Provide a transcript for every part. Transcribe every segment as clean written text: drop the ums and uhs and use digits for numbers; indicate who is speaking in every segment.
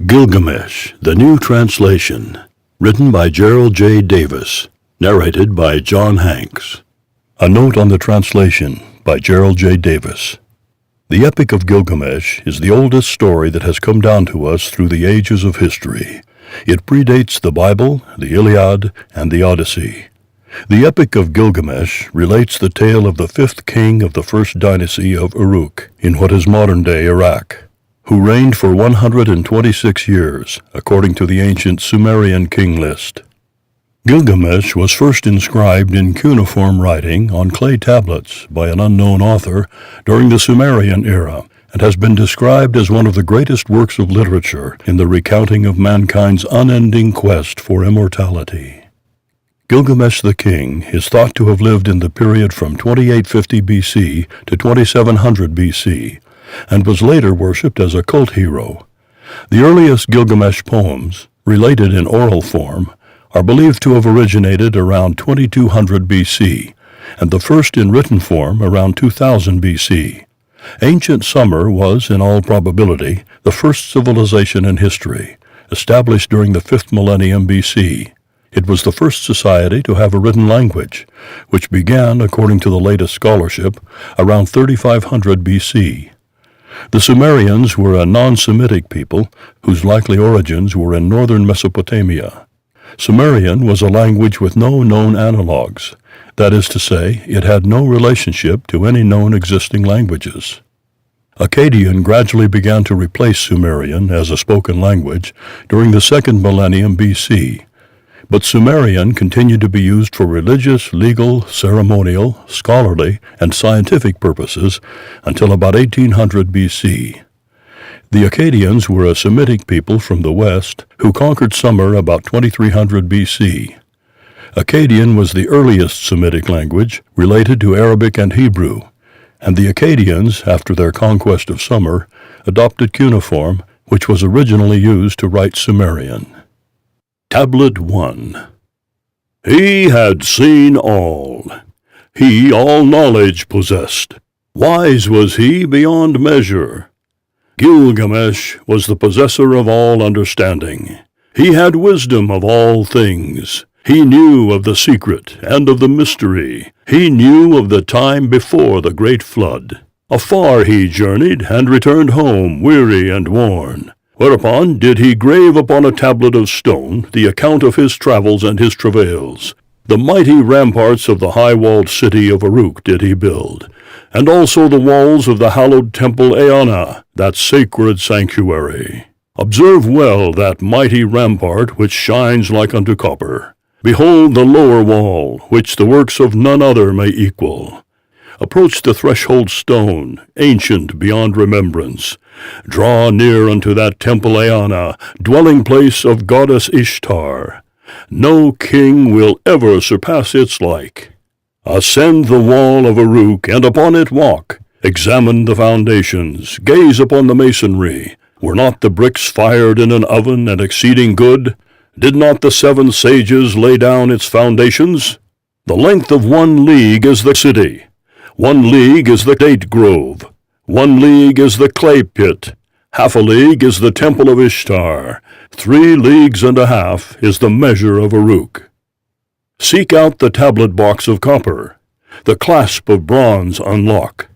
Speaker 1: Gilgamesh, the New Translation, written by Gerald J. Davis, narrated by John Hanks. A note on the translation by Gerald J. Davis. The Epic of Gilgamesh is the oldest story that has come down to us through the ages of history. It predates the Bible, the Iliad, and the Odyssey. The Epic of Gilgamesh relates the tale of the fifth king of the first dynasty of Uruk in what is modern-day Iraq, who reigned for 126 years, according to the ancient Sumerian king list. Gilgamesh was first inscribed in cuneiform writing on clay tablets by an unknown author during the Sumerian era, and has been described as one of the greatest works of literature in the recounting of mankind's unending quest for immortality. Gilgamesh the king is thought to have lived in the period from 2850 BC to 2700 BC, and was later worshipped as a cult hero. The earliest Gilgamesh poems, related in oral form, are believed to have originated around 2200 BC, and the first in written form around 2000 BC. Ancient Sumer was, in all probability, the first civilization in history, established during the 5th millennium BC. It was the first society to have a written language, which began, according to the latest scholarship, around 3500 BC. The Sumerians were a non-Semitic people whose likely origins were in northern Mesopotamia. Sumerian was a language with no known analogues. That is to say, it had no relationship to any known existing languages. Akkadian gradually began to replace Sumerian as a spoken language during the 2nd millennium BC, but Sumerian continued to be used for religious, legal, ceremonial, scholarly, and scientific purposes until about 1800 BC. The Akkadians were a Semitic people from the west who conquered Sumer about 2300 BC. Akkadian was the earliest Semitic language, related to Arabic and Hebrew, and the Akkadians, after their conquest of Sumer, adopted cuneiform, which was originally used to write Sumerian. Tablet 1. He had seen all. He all knowledge possessed. Wise was he beyond measure. Gilgamesh was the possessor of all understanding. He had wisdom of all things. He knew of the secret and of the mystery. He knew of the time before the great flood. Afar he journeyed and returned home weary and worn. Whereupon did he grave upon a tablet of stone the account of his travels and his travails. The mighty ramparts of the high-walled city of Uruk did he build, and also the walls of the hallowed temple Eanna, that sacred sanctuary. Observe well that mighty rampart which shines like unto copper. Behold the lower wall, which the works of none other may equal. Approach the threshold stone, ancient beyond remembrance. Draw near unto that temple Eanna, dwelling place of goddess Ishtar. No king will ever surpass its like. Ascend the wall of Uruk, and upon it walk. Examine the foundations, gaze upon the masonry. Were not the bricks fired in an oven and exceeding good? Did not the 7 sages lay down its foundations? The length of 1 league is the city. 1 league is the date grove. 1 league is the clay pit. Half a league is the temple of Ishtar. 3 leagues and a half is the measure of Uruk. Seek out the tablet box of copper. The clasp of bronze unlock.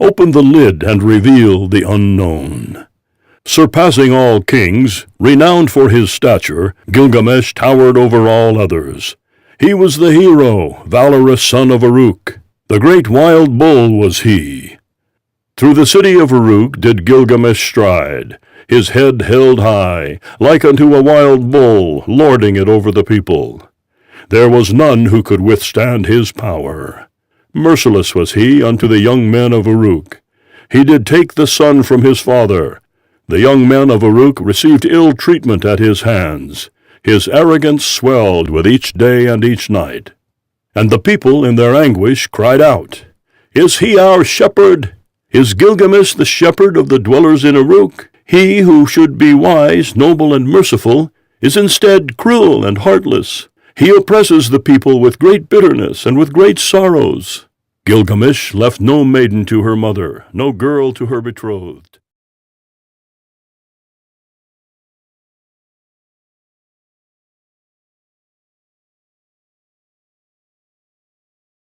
Speaker 1: Open the lid and reveal the unknown. Surpassing all kings, renowned for his stature, Gilgamesh towered over all others. He was the hero, valorous son of Uruk. The great wild bull was he. Through the city of Uruk did Gilgamesh stride, his head held high, like unto a wild bull, lording it over the people. There was none who could withstand his power. Merciless was he unto the young men of Uruk. He did take the son from his father. The young men of Uruk received ill treatment at his hands. His arrogance swelled with each day and each night. And the people in their anguish cried out, Is he our shepherd? Is Gilgamesh the shepherd of the dwellers in Uruk? He who should be wise, noble, and merciful is instead cruel and heartless. He oppresses the people with great bitterness and with great sorrows. Gilgamesh left no maiden to her mother, no girl to her betrothed.